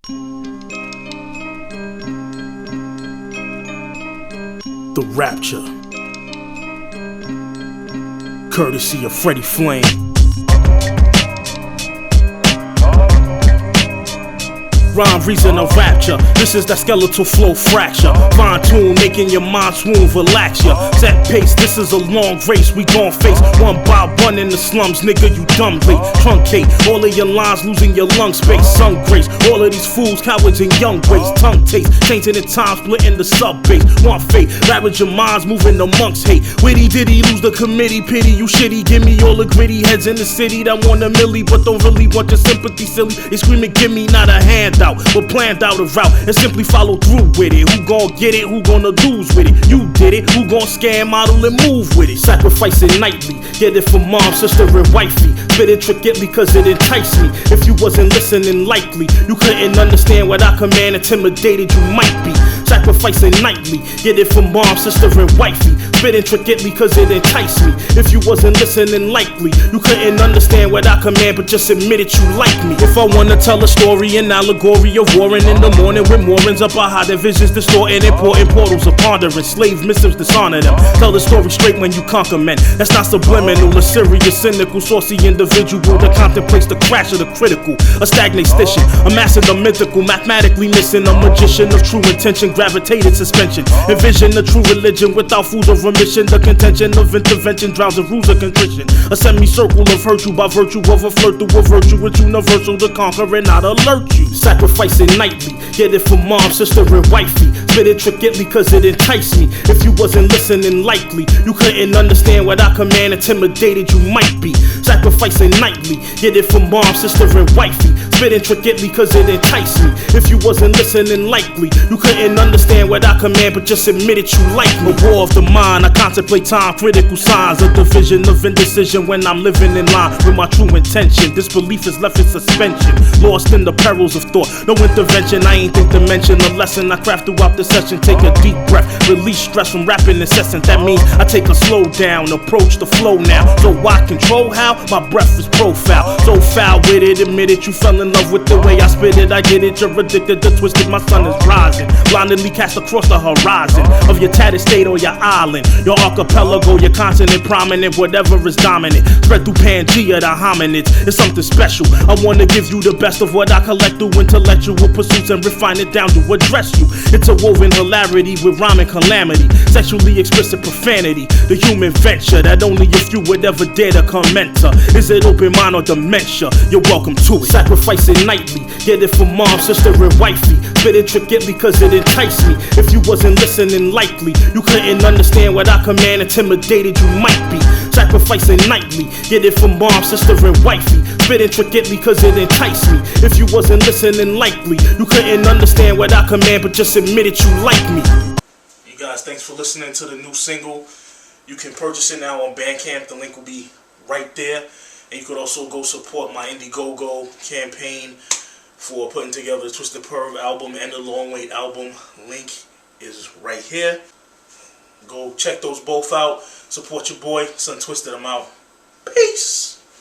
The Rapture, courtesy of Freddie Flame. Rhyme, reason of rapture. This is that skeletal flow fracture. Fine tune, making your mind swoon, relax ya. Set pace, this is a long race. We gon' face one by one in the slums, nigga, you dumb late. Truncate, all of your lines losing your lung space. Sun grace, all of these fools, cowards and young ways. Tongue taste, changing in time, splitting the sub base. One fate, ravage your minds, moving amongst hate. Witty diddy, lose the committee, pity you shitty. Give me all the gritty heads in the city that want a milli, but don't really want your sympathy, silly. They screaming, give me not a handout, but planned out a route and simply follow through with it. Who gon' get it? Who gonna lose with it? You did it. Who gon' scam, model, and move with it? Sacrificing nightly, get it from mom, sister, and wifey. Spit it trickettly cause it enticed me. If you wasn't listening likely, you couldn't understand what I command. Intimidated you might be. Sacrificing nightly, get it from mom, sister, and wifey. Spit it trickettly cause it enticed me. If you wasn't listening likely, you couldn't understand what I command, but just admitted you like me. If I wanna tell a story, an allegory of warring in the morning with moorings up our high divisions, distorting important portals of pondering. Slave missives dishonor them. Tell the story straight when you conquer men. That's not subliminal, a serious, cynical, saucy individual that contemplates the crash of the critical. A stagnate station, amassing the mythical, mathematically missing a magician of true intention, gravitated suspension. Envision a true religion without fools of remission. The contention of intervention drowns the rules of contrition. A semicircle of virtue by virtue of a flirt through a virtue. It's universal to conquer and not alert you. Sacrificing nightly, get it from mom, sister, and wifey. Spit it trickettly cause it enticed me. If you wasn't listening likely, you couldn't understand what I command. Intimidated you might be. Sacrificing nightly, get it from mom, sister, and wifey. Spit it trickettly cause it enticed me. If you wasn't listening likely, you couldn't understand what I command, but just admitted you like me. A war of the mind, I contemplate time, critical signs of division, of indecision when I'm living in line with my true intention. Disbelief is left in suspension, lost in the perils of thought. No intervention, I ain't think to mention the lesson I craft throughout the session. Take a deep breath, release stress from rapping incessant. That means I take a slow down, approach the flow now. So I control how my breath is profile. So foul with it, admit it, you fell in love with the way I spit it. I get it, you're addicted to twisted, my sun is rising. Blindly cast across the horizon of your tattered state or your island. Your archipelago, your continent prominent, whatever is dominant. Spread through Pangea, the hominids, it's something special. I wanna give you the best of what I collect through intellectual pursuits and refine it down to address you. Interwoven hilarity with rhyming calamity, sexually explicit profanity, the human venture that only a few would ever dare to comment to. Is it open mind or dementia? You're welcome to it. Sacrificing nightly, get it from mom, sister, and wifey. Spit it trickettly cause it enticed me. If you wasn't listening likely, you couldn't understand what I command. Intimidated you might be. Sacrificing nightly, get it from mom, sister, and wifey. Spit it trickettly cause it enticed me. If you wasn't listening likely, you couldn't understand what I command, but just admitted you like me. You guys, thanks for listening to the new single. You can purchase it now on Bandcamp. The link will be right there. And you could also go support my Indiegogo campaign for putting together the Twisted Perv album and the Long Wait album. Link is right here. Go check those both out. Support your boy, Son Twisted. I'm out. Peace.